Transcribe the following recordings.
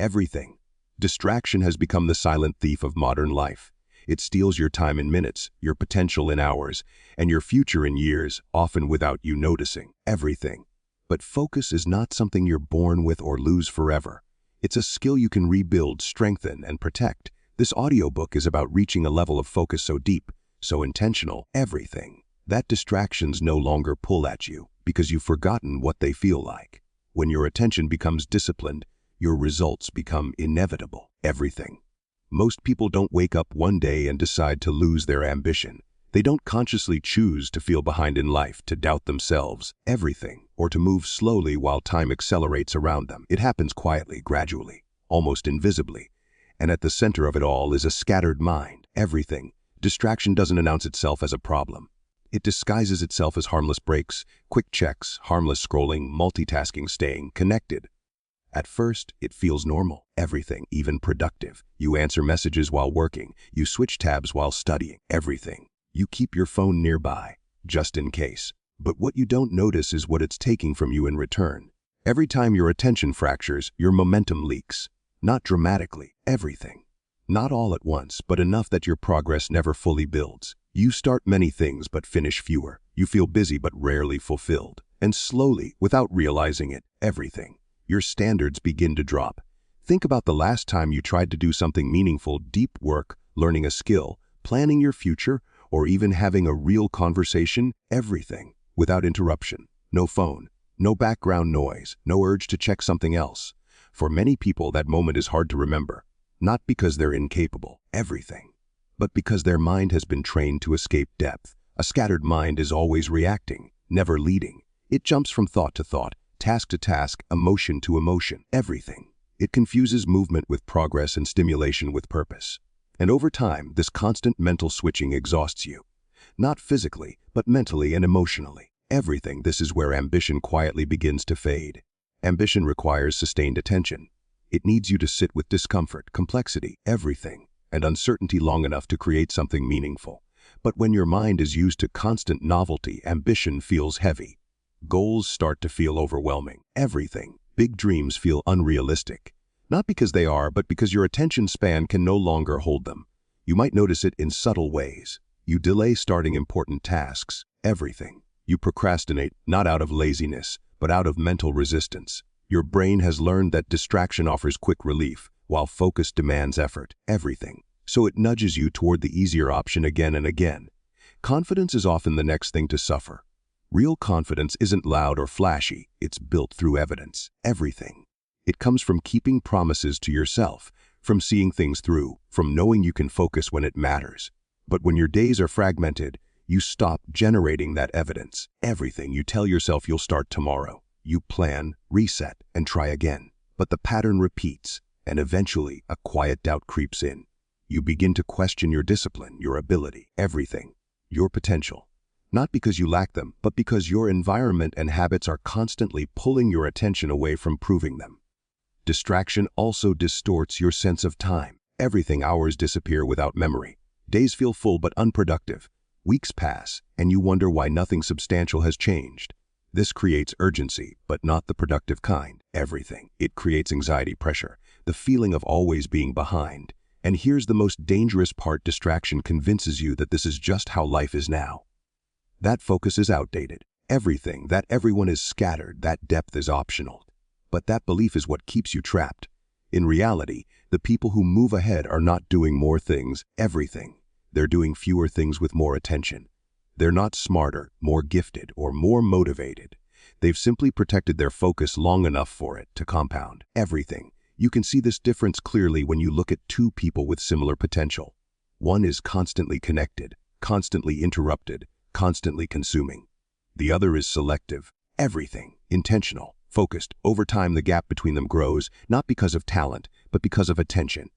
everything. Distraction has become the silent thief of modern life. It steals your time in minutes, your potential in hours, and your future in years, often without you noticing. Everything. But focus is not something you're born with or lose forever. It's a skill you can rebuild, strengthen, and protect. This audiobook is about reaching a level of focus so deep, so intentional, everything, that distractions no longer pull at you because you've forgotten what they feel like. When your attention becomes disciplined, your results become inevitable. Everything. Most people don't wake up one day and decide to lose their ambition. They don't consciously choose to feel behind in life, to doubt themselves, everything, or to move slowly while time accelerates around them. It happens quietly, gradually, almost invisibly. And at the center of it all is a scattered mind. Everything. Distraction doesn't announce itself as a problem. It disguises itself as harmless breaks, quick checks, harmless scrolling, multitasking, staying connected. At first, it feels normal. Everything, even productive. You answer messages while working. You switch tabs while studying. Everything. You keep your phone nearby, just in case. But what you don't notice is what it's taking from you in return. Every time your attention fractures, your momentum leaks. Not dramatically. Everything. Not all at once, but enough that your progress never fully builds. You start many things but finish fewer. You feel busy but rarely fulfilled. And slowly, without realizing it, everything. Your standards begin to drop. Think about the last time you tried to do something meaningful, deep work, learning a skill, planning your future, or even having a real conversation. Everything. Without interruption. No phone. No background noise. No urge to check something else. For many people, that moment is hard to remember. Not because they're incapable. Everything. But because their mind has been trained to escape depth. A scattered mind is always reacting, never leading. It jumps from thought to thought, task to task, emotion to emotion. Everything. It confuses movement with progress and stimulation with purpose. And over time, this constant mental switching exhausts you. Not physically, but mentally and emotionally. Everything. This is where ambition quietly begins to fade. Ambition requires sustained attention. It needs you to sit with discomfort, complexity, everything, and uncertainty long enough to create something meaningful. But when your mind is used to constant novelty, ambition feels heavy. Goals start to feel overwhelming. Everything. Big dreams feel unrealistic. Not because they are, but because your attention span can no longer hold them. You might notice it in subtle ways. You delay starting important tasks. Everything. You procrastinate, not out of laziness, but out of mental resistance. Your brain has learned that distraction offers quick relief, while focus demands effort. Everything. So it nudges you toward the easier option again and again. Confidence is often the next thing to suffer. Real confidence isn't loud or flashy. It's built through evidence. Everything. It comes from keeping promises to yourself, from seeing things through, from knowing you can focus when it matters. But when your days are fragmented, you stop generating that evidence. Everything. You tell yourself you'll start tomorrow. You plan, reset, and try again. But the pattern repeats, and eventually a quiet doubt creeps in. You begin to question your discipline, your ability, everything, your potential. Not because you lack them, but because your environment and habits are constantly pulling your attention away from proving them. Distraction also distorts your sense of time. Everything. Hours disappear without memory. Days feel full but unproductive. Weeks pass, and you wonder why nothing substantial has changed. This creates urgency, but not the productive kind. Everything. It creates anxiety, pressure, the feeling of always being behind. And here's the most dangerous part: distraction convinces you that this is just how life is now. That focus is outdated. Everything. That everyone is scattered. That depth is optional. But that belief is what keeps you trapped. In reality, the people who move ahead are not doing more things. Everything. They're doing fewer things with more attention. They're not smarter, more gifted, or more motivated. They've simply protected their focus long enough for it to compound. Everything. You can see this difference clearly when you look at two people with similar potential. One is constantly connected, constantly interrupted, constantly consuming. The other is selective. Everything. Intentional, focused. Over time, the gap between them grows, not because of talent, but because of attention.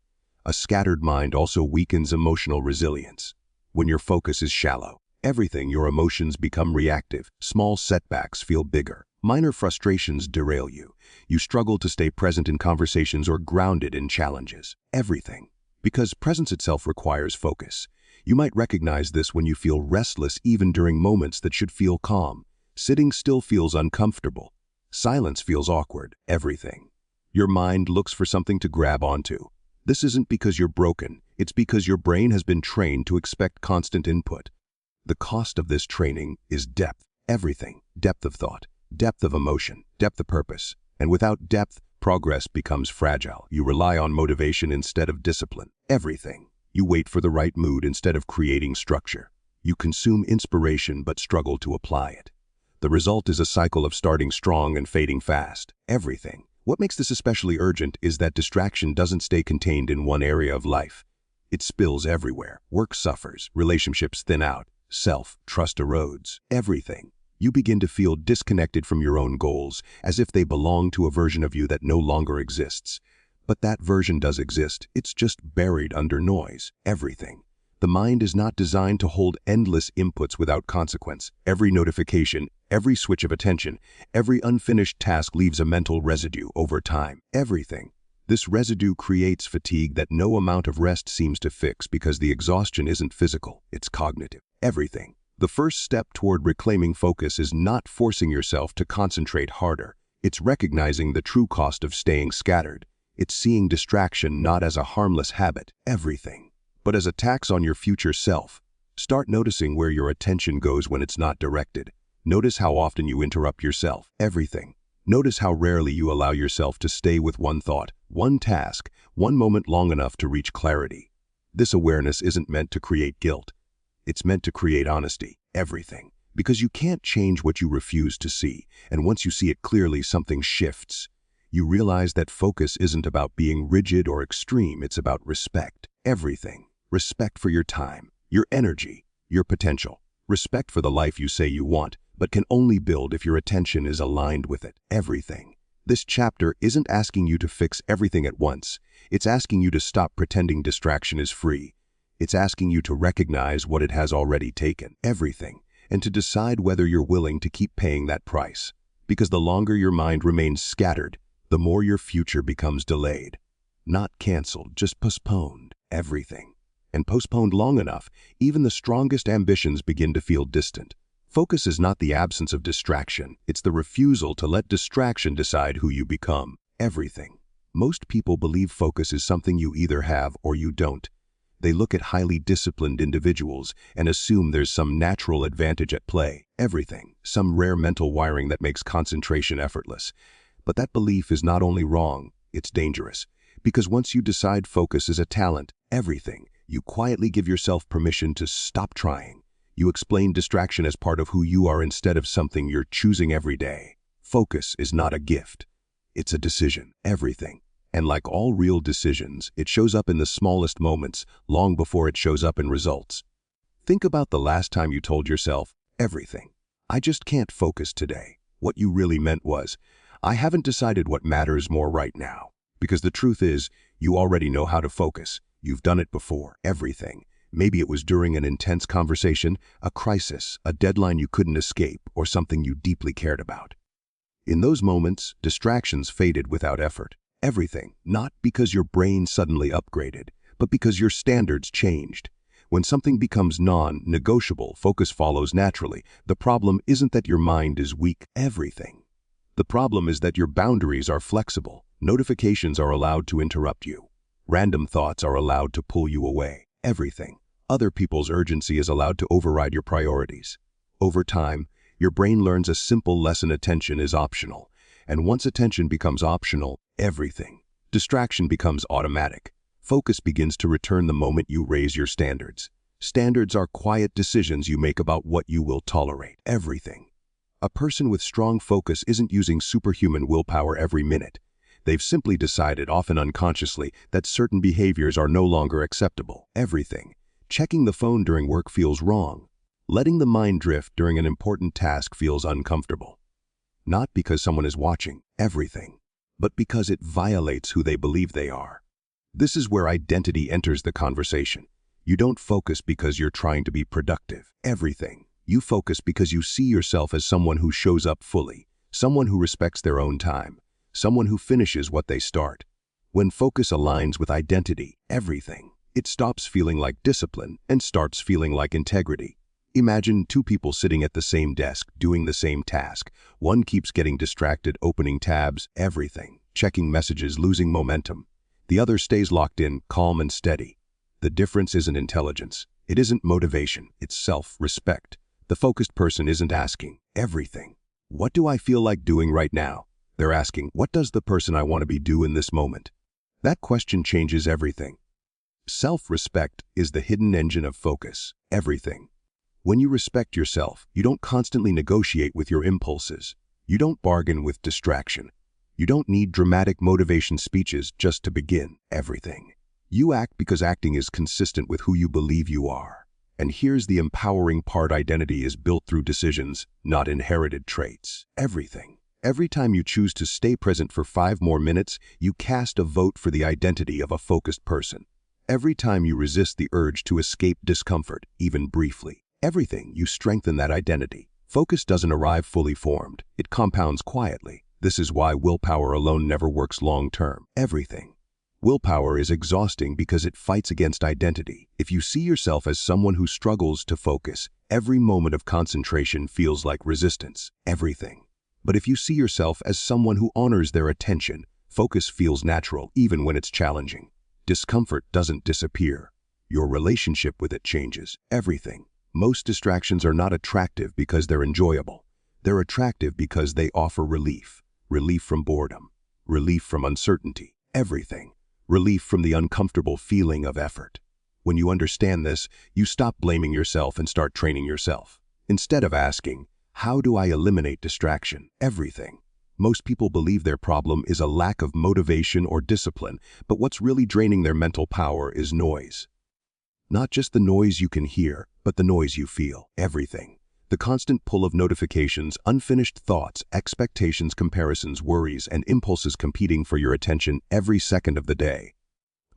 A scattered mind also weakens emotional resilience. When your focus is shallow, everything, your emotions become reactive. Small setbacks feel bigger. Minor frustrations derail you. You struggle to stay present in conversations or grounded in challenges. Everything. Because presence itself requires focus. You might recognize this when you feel restless even during moments that should feel calm. Sitting still feels uncomfortable. Silence feels awkward. Everything. Your mind looks for something to grab onto. This isn't because you're broken, it's because your brain has been trained to expect constant input. The cost of this training is depth, everything, depth of thought, depth of emotion, depth of purpose. And without depth, progress becomes fragile. You rely on motivation instead of discipline, everything. You wait for the right mood instead of creating structure. You consume inspiration but struggle to apply it. The result is a cycle of starting strong and fading fast, everything. What makes this especially urgent is that distraction doesn't stay contained in one area of life. It spills everywhere. Work suffers, relationships thin out, self-trust erodes, everything. You begin to feel disconnected from your own goals, as if they belong to a version of you that no longer exists. But that version does exist, it's just buried under noise, everything. The mind is not designed to hold endless inputs without consequence. Every notification, every switch of attention, every unfinished task leaves a mental residue over time, everything. This residue creates fatigue that no amount of rest seems to fix because the exhaustion isn't physical, it's cognitive, everything. The first step toward reclaiming focus is not forcing yourself to concentrate harder. It's recognizing the true cost of staying scattered. It's seeing distraction not as a harmless habit, everything, but as a tax on your future self. Start noticing where your attention goes when it's not directed. Notice how often you interrupt yourself, everything. Notice how rarely you allow yourself to stay with one thought, one task, one moment long enough to reach clarity. This awareness isn't meant to create guilt. It's meant to create honesty, everything. Because you can't change what you refuse to see, and once you see it clearly, something shifts. You realize that focus isn't about being rigid or extreme, it's about respect, everything. Respect for your time, your energy, your potential. Respect for the life you say you want, but can only build if your attention is aligned with it, everything. This chapter isn't asking you to fix everything at once. It's asking you to stop pretending distraction is free. It's asking you to recognize what it has already taken, everything, and to decide whether you're willing to keep paying that price. Because the longer your mind remains scattered, the more your future becomes delayed. Not canceled, just postponed, everything. And postponed long enough, even the strongest ambitions begin to feel distant. Focus is not the absence of distraction, it's the refusal to let distraction decide who you become, everything. Most people believe focus is something you either have or you don't. They look at highly disciplined individuals and assume there's some natural advantage at play, everything, some rare mental wiring that makes concentration effortless. But that belief is not only wrong, it's dangerous. Because once you decide focus is a talent, everything, you quietly give yourself permission to stop trying. You explain distraction as part of who you are instead of something you're choosing every day. Focus is not a gift. It's a decision, everything. And like all real decisions, it shows up in the smallest moments, long before it shows up in results. Think about the last time you told yourself, everything. I just can't focus today. What you really meant was, I haven't decided what matters more right now. Because the truth is, you already know how to focus. You've done it before, everything. Maybe it was during an intense conversation, a crisis, a deadline you couldn't escape, or something you deeply cared about. In those moments, distractions faded without effort. Everything, not because your brain suddenly upgraded, but because your standards changed. When something becomes non-negotiable, focus follows naturally. The problem isn't that your mind is weak, everything. The problem is that your boundaries are flexible. Notifications are allowed to interrupt you. Random thoughts are allowed to pull you away, everything. Other people's urgency is allowed to override your priorities. Over time, your brain learns a simple lesson: attention is optional. And once attention becomes optional, everything. Distraction becomes automatic. Focus begins to return the moment you raise your standards. Standards are quiet decisions you make about what you will tolerate, everything. A person with strong focus isn't using superhuman willpower every minute. They've simply decided, often unconsciously, that certain behaviors are no longer acceptable, everything. Checking the phone during work feels wrong. Letting the mind drift during an important task feels uncomfortable. Not because someone is watching, everything, but because it violates who they believe they are. This is where identity enters the conversation. You don't focus because you're trying to be productive, everything. You focus because you see yourself as someone who shows up fully, someone who respects their own time, someone who finishes what they start. When focus aligns with identity, everything, it stops feeling like discipline and starts feeling like integrity. Imagine two people sitting at the same desk, doing the same task. One keeps getting distracted, opening tabs, everything. checking messages, losing momentum. The other stays locked in, calm and steady. The difference isn't intelligence. It isn't motivation. It's self-respect. The focused person isn't asking everything. What do I feel like doing right now? They're asking, what does the person I want to be do in this moment? That question changes everything. Self-respect is the hidden engine of focus. Everything. When you respect yourself, you don't constantly negotiate with your impulses. You don't bargain with distraction. You don't need dramatic motivation speeches just to begin everything. You act because acting is consistent with who you believe you are. And here's the empowering part: identity is built through decisions, not inherited traits. Everything. Every time you choose to stay present for 5 more minutes, you cast a vote for the identity of a focused person. Every time you resist the urge to escape discomfort, even briefly, everything, you strengthen that identity. Focus doesn't arrive fully formed. It compounds quietly. This is why willpower alone never works long-term. Everything. Willpower is exhausting because it fights against identity. If you see yourself as someone who struggles to focus, every moment of concentration feels like resistance. Everything. But if you see yourself as someone who honors their attention, focus feels natural even when it's challenging. Discomfort doesn't disappear. Your relationship with it changes. Everything. Most distractions are not attractive because they're enjoyable. They're attractive because they offer relief. Relief from boredom. Relief from uncertainty. Everything. Relief from the uncomfortable feeling of effort. When you understand this, you stop blaming yourself and start training yourself. Instead of asking, how do I eliminate distraction? Everything. Most people believe their problem is a lack of motivation or discipline, but what's really draining their mental power is noise. Not just the noise you can hear, but the noise you feel. Everything. The constant pull of notifications, unfinished thoughts, expectations, comparisons, worries, and impulses competing for your attention every second of the day.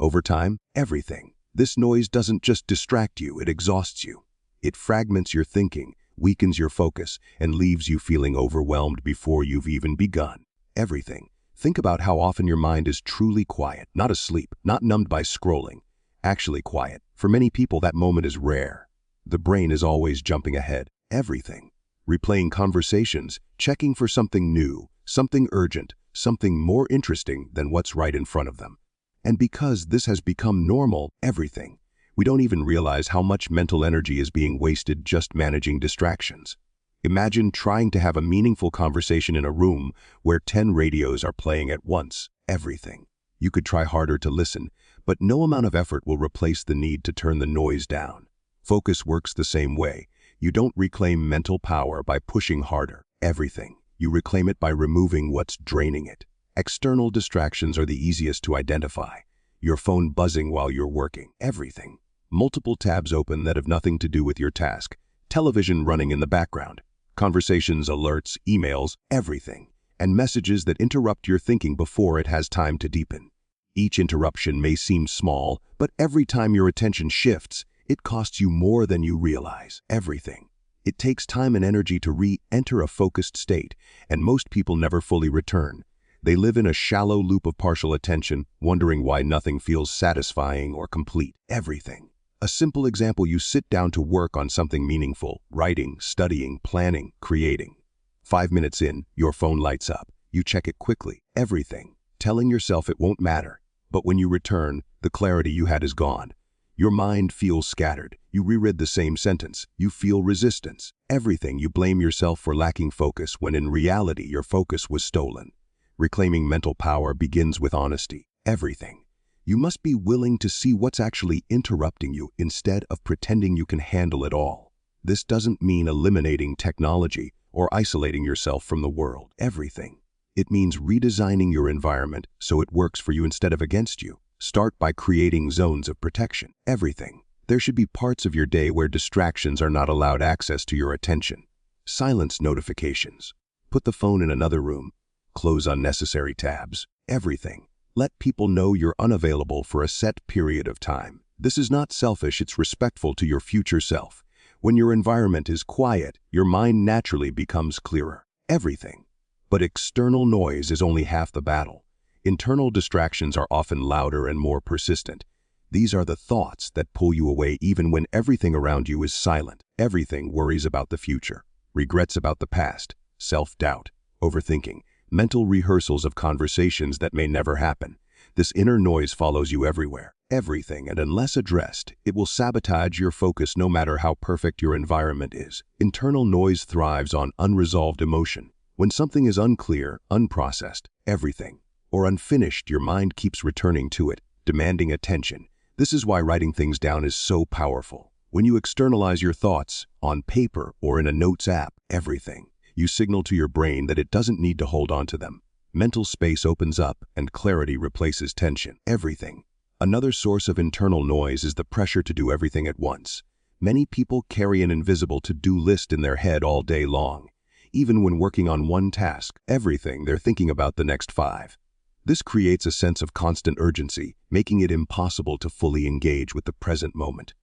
Over time, everything. This noise doesn't just distract you, it exhausts you. It fragments your thinking, weakens your focus, and leaves you feeling overwhelmed before you've even begun. Everything. Think about how often your mind is truly quiet, not asleep, not numbed by scrolling. Actually quiet. For many people, that moment is rare. The brain is always jumping ahead. Everything. Replaying conversations, checking for something new, something urgent, something more interesting than what's right in front of them. And because this has become normal, everything, we don't even realize how much mental energy is being wasted just managing distractions. Imagine trying to have a meaningful conversation in a room where 10 radios are playing at once. Everything. You could try harder to listen, but no amount of effort will replace the need to turn the noise down. Focus works the same way. You don't reclaim mental power by pushing harder. Everything. You reclaim it by removing what's draining it. External distractions are the easiest to identify. Your phone buzzing while you're working. Everything. Multiple tabs open that have nothing to do with your task. Television running in the background. Conversations, alerts, emails, everything. And messages that interrupt your thinking before it has time to deepen. Each interruption may seem small, but every time your attention shifts, it costs you more than you realize. Everything. It takes time and energy to re-enter a focused state, and most people never fully return. They live in a shallow loop of partial attention, wondering why nothing feels satisfying or complete. Everything. A simple example: you sit down to work on something meaningful, writing, studying, planning, creating. 5 minutes in, your phone lights up. You check it quickly. Everything. Telling yourself it won't matter. But when you return, the clarity you had is gone. Your mind feels scattered. You reread the same sentence. You feel resistance. Everything. You blame yourself for lacking focus when in reality your focus was stolen. Reclaiming mental power begins with honesty. Everything. You must be willing to see what's actually interrupting you instead of pretending you can handle it all. This doesn't mean eliminating technology or isolating yourself from the world. Everything. It means redesigning your environment so it works for you instead of against you. Start by creating zones of protection. Everything. There should be parts of your day where distractions are not allowed access to your attention. Silence notifications. Put the phone in another room. Close unnecessary tabs. Everything. Let people know you're unavailable for a set period of time. This is not selfish, it's respectful to your future self. When your environment is quiet, your mind naturally becomes clearer. Everything. But external noise is only half the battle. Internal distractions are often louder and more persistent. These are the thoughts that pull you away even when everything around you is silent. Everything: worries about the future, regrets about the past, self-doubt, overthinking. mental rehearsals of conversations that may never happen. This inner noise follows you everywhere, everything, and unless addressed, it will sabotage your focus no matter how perfect your environment is. Internal noise thrives on unresolved emotion. When something is unclear, unprocessed, everything, or unfinished, your mind keeps returning to it, demanding attention. This is why writing things down is so powerful. When you externalize your thoughts, on paper or in a notes app, everything, you signal to your brain that it doesn't need to hold on to them. Mental space opens up and clarity replaces tension. Everything. Another source of internal noise is the pressure to do everything at once. Many people carry an invisible to-do list in their head all day long. Even when working on one task, everything, they're thinking about the next 5. This creates a sense of constant urgency, making it impossible to fully engage with the present moment.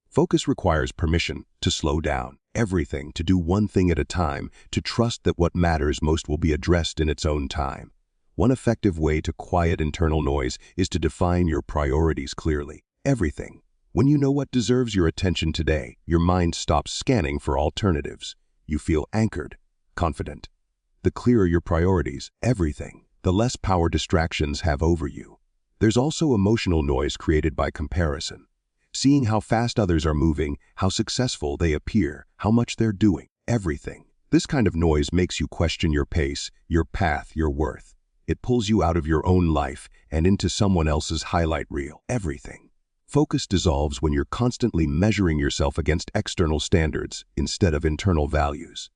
Focus requires permission to slow down, everything, to do one thing at a time, to trust that what matters most will be addressed in its own time. One effective way to quiet internal noise is to define your priorities clearly. Everything. When you know what deserves your attention today, your mind stops scanning for alternatives. You feel anchored, confident. The clearer your priorities, everything, the less power distractions have over you. There's also emotional noise created by comparison. Seeing how fast others are moving, how successful they appear, how much they're doing, everything. This kind of noise makes you question your pace, your path, your worth. It pulls you out of your own life and into someone else's highlight reel, everything. Focus dissolves when you're constantly measuring yourself against external standards instead of internal values.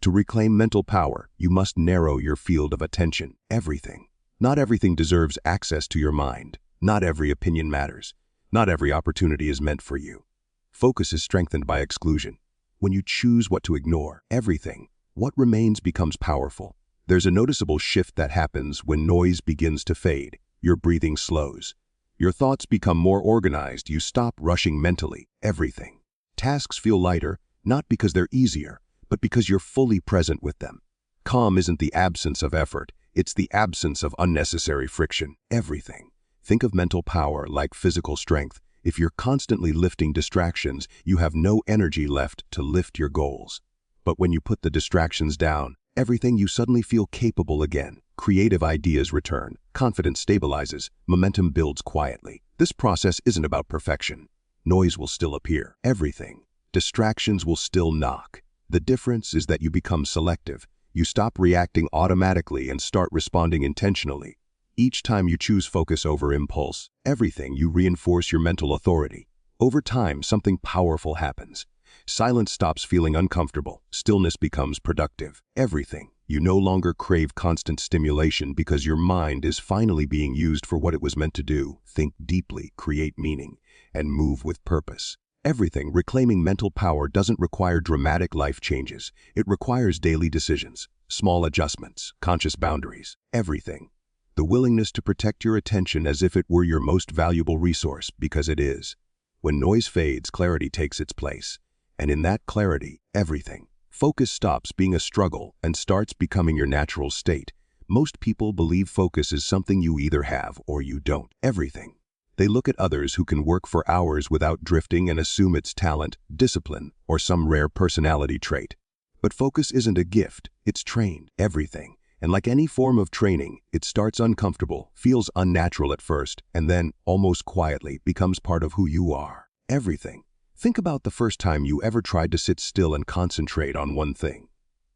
To reclaim mental power, you must narrow your field of attention, everything. Not everything deserves access to your mind. Not every opinion matters. Not every opportunity is meant for you. Focus is strengthened by exclusion. When you choose what to ignore, everything, what remains becomes powerful. There's a noticeable shift that happens when noise begins to fade. Your breathing slows. Your thoughts become more organized. You stop rushing mentally, everything. Tasks feel lighter, not because they're easier, but because you're fully present with them. Calm isn't the absence of effort. It's the absence of unnecessary friction, everything. Think of mental power like physical strength. If you're constantly lifting distractions, you have no energy left to lift your goals. But when you put the distractions down, everything, you suddenly feel capable again. Creative ideas return, confidence stabilizes, momentum builds quietly. This process isn't about perfection. Noise will still appear, everything. Distractions will still knock. The difference is that you become selective. You stop reacting automatically and start responding intentionally. Each time you choose focus over impulse, everything, you reinforce your mental authority. Over time, something powerful happens. Silence stops feeling uncomfortable. Stillness becomes productive. Everything. You no longer crave constant stimulation because your mind is finally being used for what it was meant to do. Think deeply, create meaning, and move with purpose. Everything. Reclaiming mental power doesn't require dramatic life changes. It requires daily decisions, small adjustments, conscious boundaries. Everything. The willingness to protect your attention as if it were your most valuable resource, because it is. When noise fades, clarity takes its place. And in that clarity, everything. Focus stops being a struggle and starts becoming your natural state. Most people believe focus is something you either have or you don't. Everything. They look at others who can work for hours without drifting and assume it's talent, discipline, or some rare personality trait. But focus isn't a gift, it's trained. Everything. And like any form of training, it starts uncomfortable, feels unnatural at first, and then, almost quietly, becomes part of who you are. Everything. Think about the first time you ever tried to sit still and concentrate on one thing.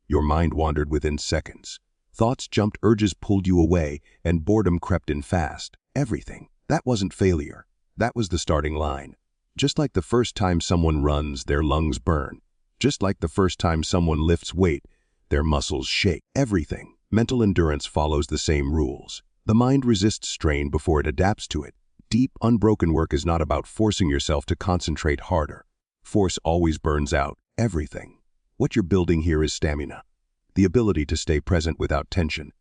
Your mind wandered within seconds. Thoughts jumped, urges pulled you away, and boredom crept in fast. Everything. That wasn't failure. That was the starting line. Just like the first time someone runs, their lungs burn. Just like the first time someone lifts weight, their muscles shake. Everything. Mental endurance follows the same rules. The mind resists strain before it adapts to it. Deep, unbroken work is not about forcing yourself to concentrate harder. Force always burns out. Everything. What you're building here is stamina. The ability to stay present without tension.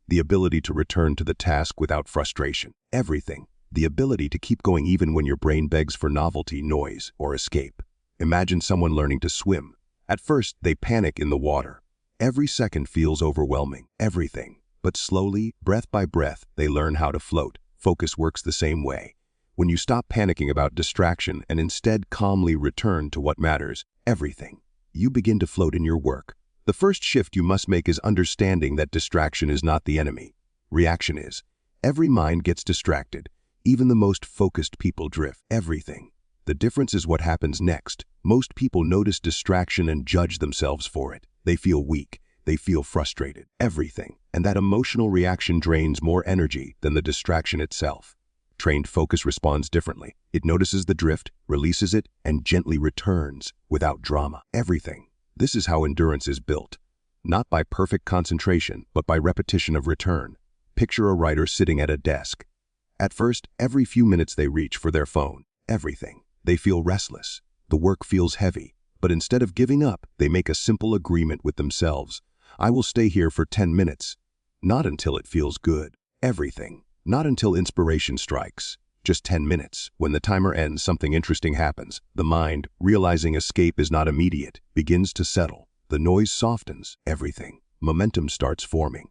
The ability to return to the task without frustration. Everything. The ability to keep going even when your brain begs for novelty, noise, or escape. Imagine someone learning to swim. At first, they panic in the water. Every second feels overwhelming, everything. But slowly, breath by breath, they learn how to float. Focus works the same way. When you stop panicking about distraction and instead calmly return to what matters, everything, you begin to float in your work. The first shift you must make is understanding that distraction is not the enemy. Reaction is. Every mind gets distracted. Even the most focused people drift. Everything. The difference is what happens next. Most people notice distraction and judge themselves for it. They feel weak. They feel frustrated. Everything. And that emotional reaction drains more energy than the distraction itself. Trained focus responds differently. It notices the drift, releases it, and gently returns without drama. Everything. This is how endurance is built. Not by perfect concentration, but by repetition of return. Picture a writer sitting at a desk. At first, every few minutes they reach for their phone. Everything. They feel restless. The work feels heavy. But instead of giving up, they make a simple agreement with themselves. I will stay here for 10 minutes. Not until it feels good. Everything. Not until inspiration strikes. Just 10 minutes. When the timer ends, something interesting happens. The mind, realizing escape is not immediate, begins to settle. The noise softens. Everything. Momentum starts forming.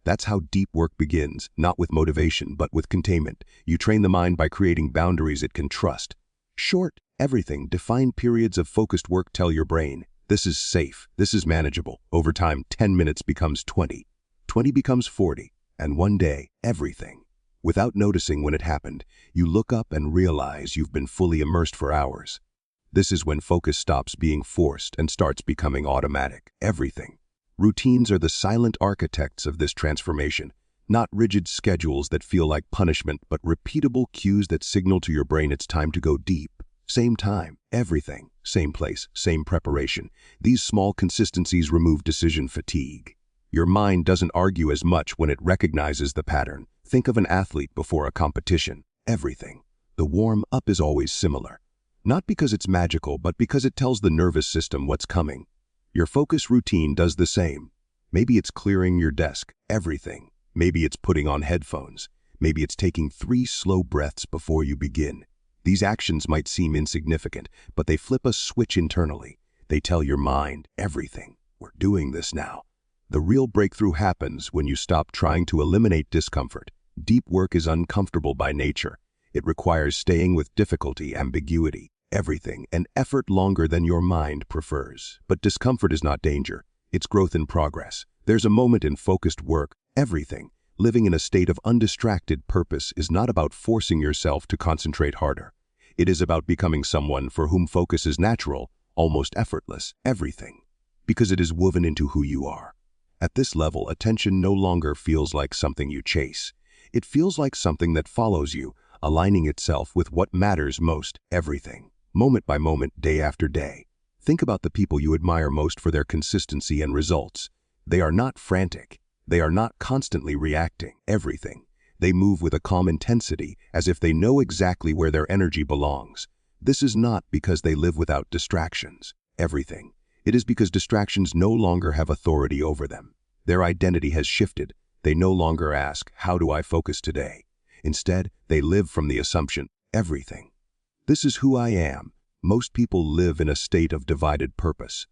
That's how deep work begins, not with motivation, but with containment. You train the mind by creating boundaries it can trust. Short, everything, defined periods of focused work tell your brain, this is safe, this is manageable. Over time, 10 minutes becomes 20. 20 becomes 40. And one day, everything. Without noticing when it happened, you look up and realize you've been fully immersed for hours. This is when focus stops being forced and starts becoming automatic. Everything. Routines are the silent architects of this transformation, not rigid schedules that feel like punishment, but repeatable cues that signal to your brain it's time to go deep. Same time, everything, same place, same preparation. These small consistencies remove decision fatigue. Your mind doesn't argue as much when it recognizes the pattern. Think of an athlete before a competition. Everything. The warm-up is always similar. Not because it's magical, but because it tells the nervous system what's coming. Your focus routine does the same. Maybe it's clearing your desk. Everything. Maybe it's putting on headphones. Maybe it's taking 3 slow breaths before you begin. These actions might seem insignificant, but they flip a switch internally. They tell your mind, everything. We're doing this now. The real breakthrough happens when you stop trying to eliminate discomfort. Deep work is uncomfortable by nature. It requires staying with difficulty, ambiguity, everything, and effort longer than your mind prefers. But discomfort is not danger. It's growth in progress. There's a moment in focused work. Everything. Living in a state of undistracted purpose is not about forcing yourself to concentrate harder. It is about becoming someone for whom focus is natural, almost effortless. Everything. Because it is woven into who you are. At this level, attention no longer feels like something you chase. It feels like something that follows you, aligning itself with what matters most. Everything. Moment by moment, day after day. Think about the people you admire most for their consistency and results. They are not frantic. They are not constantly reacting. Everything. They move with a calm intensity, as if they know exactly where their energy belongs. This is not because they live without distractions. Everything. It is because distractions no longer have authority over them. Their identity has shifted. They no longer ask, how do I focus today? Instead, they live from the assumption, everything. This is who I am. Most people live in a state of divided purpose.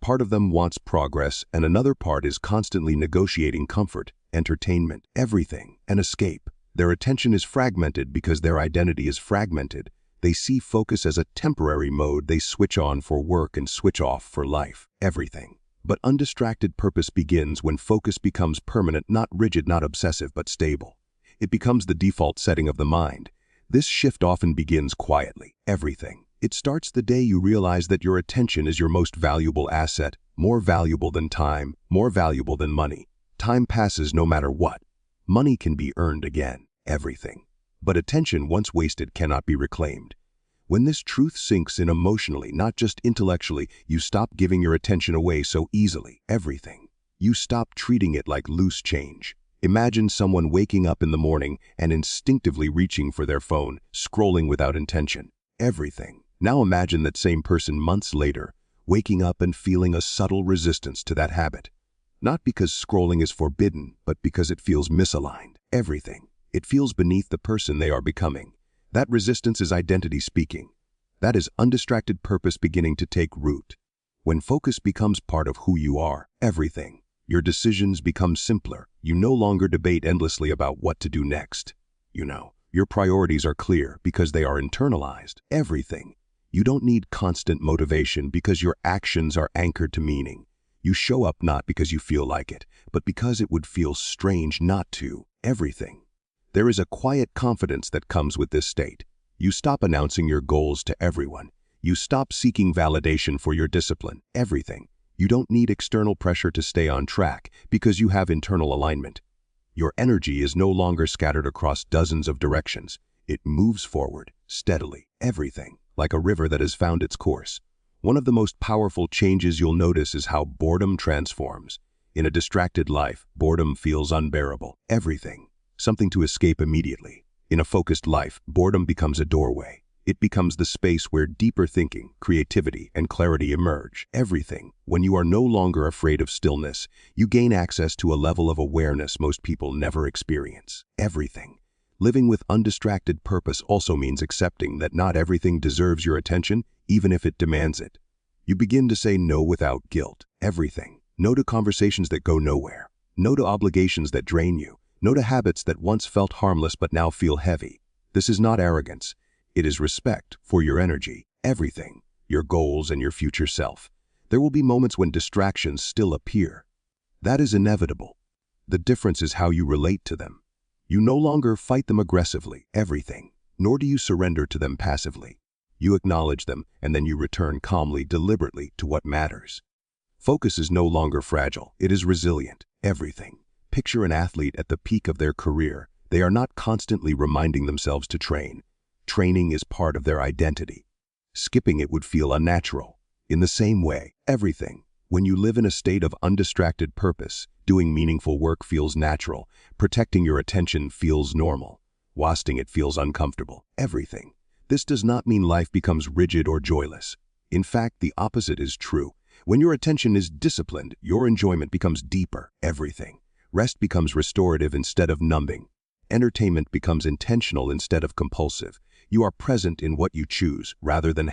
Part of them wants progress, and another part is constantly negotiating comfort, entertainment, everything, and escape. Their attention is fragmented because their identity is fragmented. They see focus as a temporary mode they switch on for work and switch off for life. Everything. But undistracted purpose begins when focus becomes permanent, not rigid, not obsessive, but stable. It becomes the default setting of the mind. This shift often begins quietly. Everything. It starts the day you realize that your attention is your most valuable asset, more valuable than time, more valuable than money. Time passes no matter what. Money can be earned again. Everything. But attention once wasted cannot be reclaimed. When this truth sinks in emotionally, not just intellectually, you stop giving your attention away so easily. Everything. You stop treating it like loose change. Imagine someone waking up in the morning and instinctively reaching for their phone, scrolling without intention. Everything. Now imagine that same person months later, waking up and feeling a subtle resistance to that habit. Not because scrolling is forbidden, but because it feels misaligned. Everything. It feels beneath the person they are becoming. That resistance is identity speaking. That is undistracted purpose beginning to take root. When focus becomes part of who you are, everything, your decisions become simpler. You no longer debate endlessly about what to do next. Your priorities are clear because they are internalized. Everything. You don't need constant motivation because your actions are anchored to meaning. You show up not because you feel like it, but because it would feel strange not to. Everything. There is a quiet confidence that comes with this state. You stop announcing your goals to everyone. You stop seeking validation for your discipline. Everything. You don't need external pressure to stay on track because you have internal alignment. Your energy is no longer scattered across dozens of directions. It moves forward, steadily. Everything. Like a river that has found its course. One of the most powerful changes you'll notice is how boredom transforms. In a distracted life, boredom feels unbearable. Everything. Something to escape immediately. In a focused life, boredom becomes a doorway. It becomes the space where deeper thinking, creativity, and clarity emerge. Everything. When you are no longer afraid of stillness, you gain access to a level of awareness most people never experience. Everything. Living with undistracted purpose also means accepting that not everything deserves your attention, even if it demands it. You begin to say no without guilt. Everything. No to conversations that go nowhere. No to obligations that drain you. No to habits that once felt harmless but now feel heavy. This is not arrogance. It is respect for your energy, everything, your goals and your future self. There will be moments when distractions still appear. That is inevitable. The difference is how you relate to them. You no longer fight them aggressively, everything, nor do you surrender to them passively. You acknowledge them, and then you return calmly, deliberately, to what matters. Focus is no longer fragile. It is resilient, everything. Picture an athlete at the peak of their career. They are not constantly reminding themselves to train. Training is part of their identity. Skipping it would feel unnatural. In the same way, everything. When you live in a state of undistracted purpose, doing meaningful work feels natural. Protecting your attention feels normal. Wasting it feels uncomfortable. Everything. This does not mean life becomes rigid or joyless. In fact, the opposite is true. When your attention is disciplined, your enjoyment becomes deeper. Everything. Rest becomes restorative instead of numbing. Entertainment becomes intentional instead of compulsive. You are present in what you choose, rather than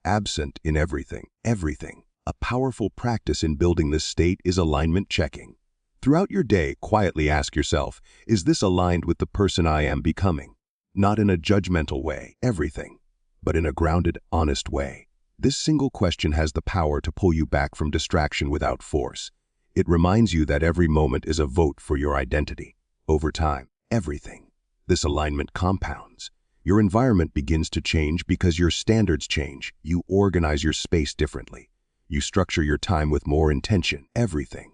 absent in everything. Everything. A powerful practice in building this state is alignment checking. Throughout your day, quietly ask yourself, is this aligned with the person I am becoming? Not in a judgmental way, everything, but in a grounded, honest way. This single question has the power to pull you back from distraction without force. It reminds you that every moment is a vote for your identity. Over time, everything. This alignment compounds. Your environment begins to change because your standards change. You organize your space differently. You structure your time with more intention. Everything.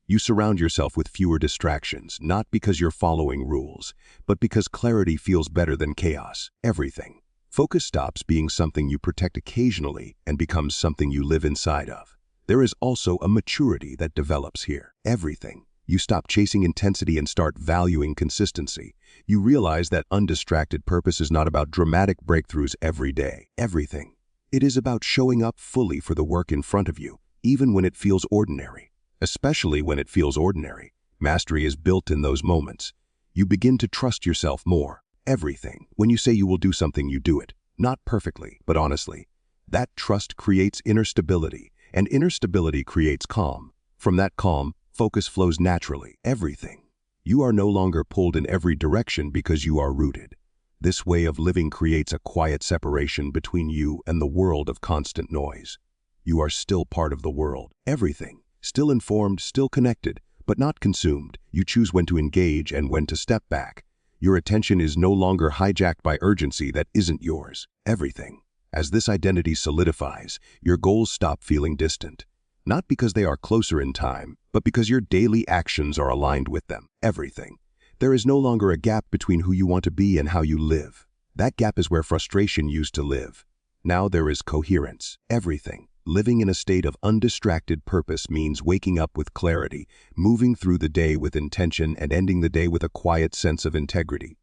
You surround yourself with fewer distractions, not because you're following rules, but because clarity feels better than chaos. Everything. Focus stops being something you protect occasionally and becomes something you live inside of. There is also a maturity that develops here. Everything. You stop chasing intensity and start valuing consistency. You realize that undistracted purpose is not about dramatic breakthroughs every day. Everything. It is about showing up fully for the work in front of you, even when it feels ordinary. Especially when it feels ordinary. Mastery is built in those moments. You begin to trust yourself more. Everything. When you say you will do something, you do it. Not perfectly, but honestly. That trust creates inner stability, and inner stability creates calm. From that calm, focus flows naturally. Everything. You are no longer pulled in every direction because you are rooted. This way of living creates a quiet separation between you and the world of constant noise. You are still part of the world. Everything. Still informed, still connected, but not consumed. You choose when to engage and when to step back. Your attention is no longer hijacked by urgency that isn't yours. Everything. As this identity solidifies, your goals stop feeling distant. Not because they are closer in time, but because your daily actions are aligned with them. Everything. There is no longer a gap between who you want to be and how you live. That gap is where frustration used to live. Now there is coherence. Everything. Living in a state of undistracted purpose means waking up with clarity, moving through the day with intention, and ending the day with a quiet sense of integrity.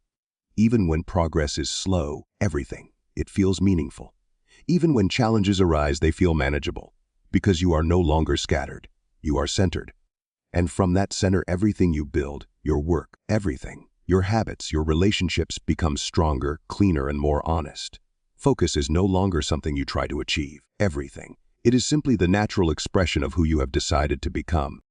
Even when progress is slow, everything. It feels meaningful. Even when challenges arise, they feel manageable. Because you are no longer scattered. You are centered. And from that center, everything you build, your work, everything, your habits, your relationships become stronger, cleaner, and more honest. Focus is no longer something you try to achieve. Everything. It is simply the natural expression of who you have decided to become.